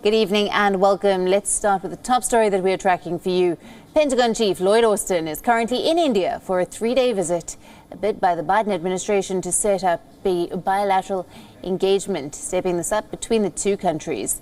Good evening and welcome. Let's start with the top story that we're tracking for you. Pentagon Chief Lloyd Austin is currently in India for a three-day visit, a bid by the Biden administration to set up a bilateral engagement, stepping this up between the two countries.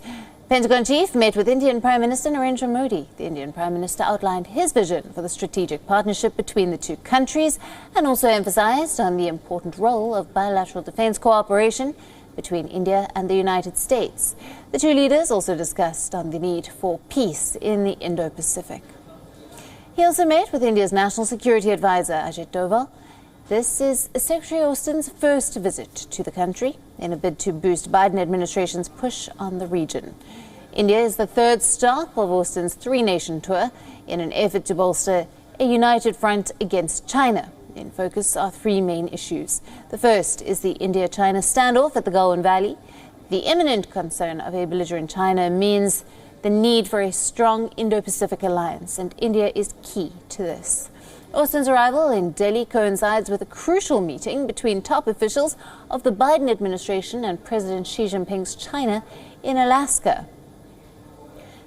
Pentagon Chief met with Indian Prime Minister Narendra Modi. The Indian Prime Minister outlined his vision for the strategic partnership between the two countries and also emphasized on the important role of bilateral defense cooperation between India and the United States. The two leaders also discussed on the need for peace in the Indo-Pacific. He also met with India's National Security Advisor, Ajit Doval. This is Secretary Austin's first visit to the country in a bid to boost Biden administration's push on the region. India is the third stop of Austin's three-nation tour in an effort to bolster a united front against China. In focus are three main issues. The first is the India-China standoff at the Goan Valley. The imminent concern of a belligerent China means the need for a strong Indo-Pacific alliance, and India is key to this. Austin's arrival in Delhi coincides with a crucial meeting between top officials of the Biden administration and President Xi Jinping's China in Alaska.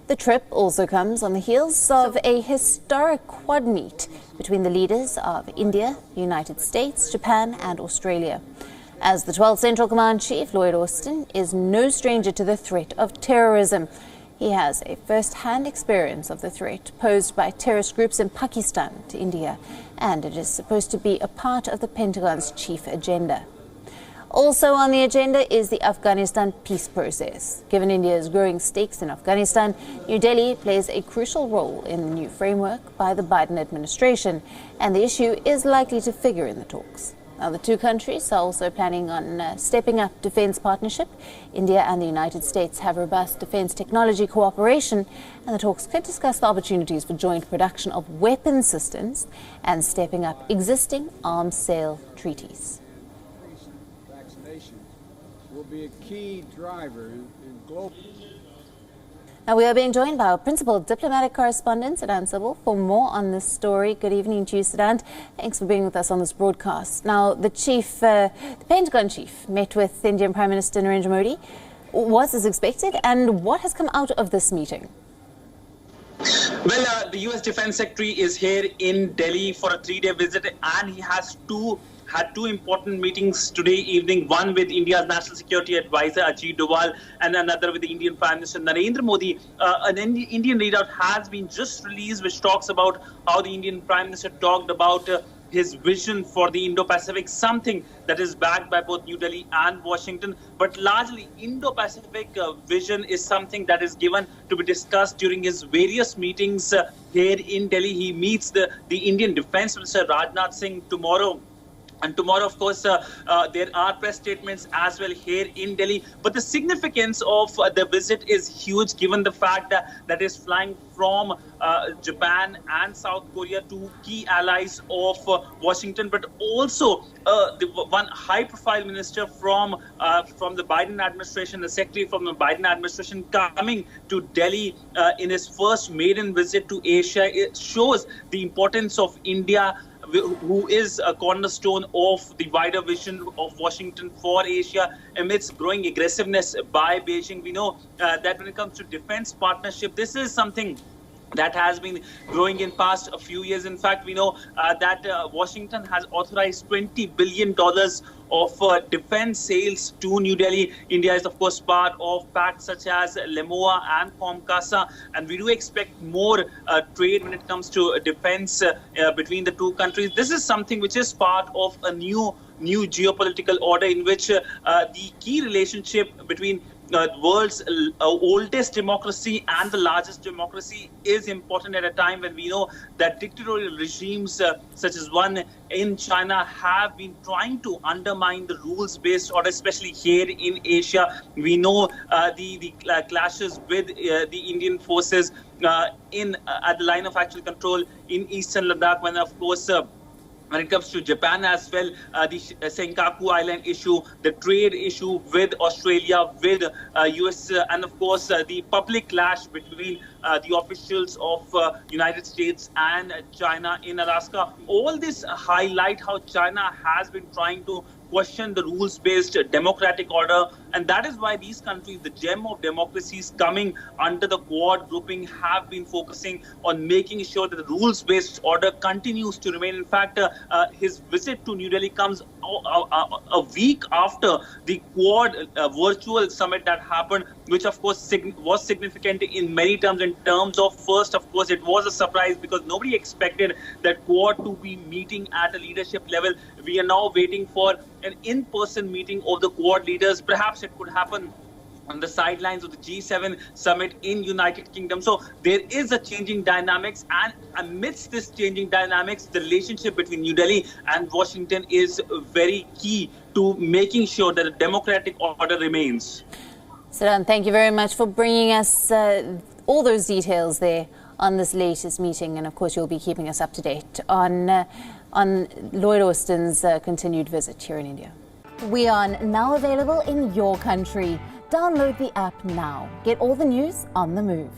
The trip also comes on the heels of a historic quad meet between the leaders of India, the United States, Japan and Australia. As the 12th Central Command Chief, Lloyd Austin is no stranger to the threat of terrorism. He has a first-hand experience of the threat posed by terrorist groups in Pakistan to India, and it is supposed to be a part of the Pentagon's chief agenda. Also on the agenda is the Afghanistan peace process. Given India's growing stakes in Afghanistan, New Delhi plays a crucial role in the new framework by the Biden administration, and the issue is likely to figure in the talks. Now, the two countries are also planning on stepping up defense partnership. India and the United States have robust defense technology cooperation, and the talks could discuss the opportunities for joint production of weapon systems and stepping up existing arms sale treaties. Will be a key driver in global. Now, we are being joined by our principal diplomatic correspondent, Siddhant Sabal, for more on this story. Good evening to you, Siddhant. Thanks for being with us on this broadcast. Now, the Pentagon Chief met with Indian Prime Minister Narendra Modi. Was as expected, and what has come out of this meeting? Well, the U.S. Defense Secretary is here in Delhi for a three-day visit, and he has had two important meetings today evening, one with India's National Security Advisor Ajit Doval and another with the Indian Prime Minister Narendra Modi. An Indian readout has been just released which talks about how the Indian Prime Minister talked about his vision for the Indo-Pacific, something that is backed by both New Delhi and Washington. But largely, Indo-Pacific vision is something that is given to be discussed during his various meetings here in Delhi. He meets the Indian Defense Minister Rajnath Singh tomorrow. And tomorrow, of course, there are press statements as well here in Delhi. But the significance of the visit is huge, given the fact that is flying from Japan and South Korea, two key allies of Washington, but also the one high-profile minister from the Biden administration, the secretary from the Biden administration, coming to Delhi in his first maiden visit to Asia. It shows the importance of India, who is a cornerstone of the wider vision of Washington for Asia amidst growing aggressiveness by Beijing. We know that when it comes to defense partnership, this is something that has been growing in past a few years. In fact, we know that Washington has authorized $20 billion of defense sales to New Delhi. India is, of course, part of pacts such as LEMOA and COMCASA, and we do expect more trade when it comes to defense between the two countries. This is something which is part of a new geopolitical order in which the key relationship between the world's oldest democracy and the largest democracy is important at a time when we know that dictatorial regimes such as one in China have been trying to undermine the rules-based order, especially here in Asia. We know the clashes with the Indian forces at the line of actual control in eastern Ladakh, when of course when it comes to Japan as well, the Senkaku Island issue, the trade issue with Australia, with US, and of course the public clash between the officials of United States and China in Alaska. All this highlight how China has been trying to question the rules-based democratic order And that is why these countries, the gem of democracies coming under the Quad grouping, have been focusing on making sure that the rules-based order continues to remain. In fact, his visit to New Delhi comes a week after the Quad virtual summit that happened, which of course was significant in many terms. In terms of, first, of course, it was a surprise because nobody expected that Quad to be meeting at a leadership level. We are now waiting for an in-person meeting of the Quad leaders. Perhaps it could happen on the sidelines of the G7 summit in United Kingdom. So there is a changing dynamics, and amidst this changing dynamics, the relationship between New Delhi and Washington is very key to making sure that the democratic order remains. Sadan, thank you very much for bringing us all those details there on this latest meeting, and of course you'll be keeping us up to date on Lloyd Austin's continued visit here in India. WION, now available in your country. Download the app now. Get all the news on the move.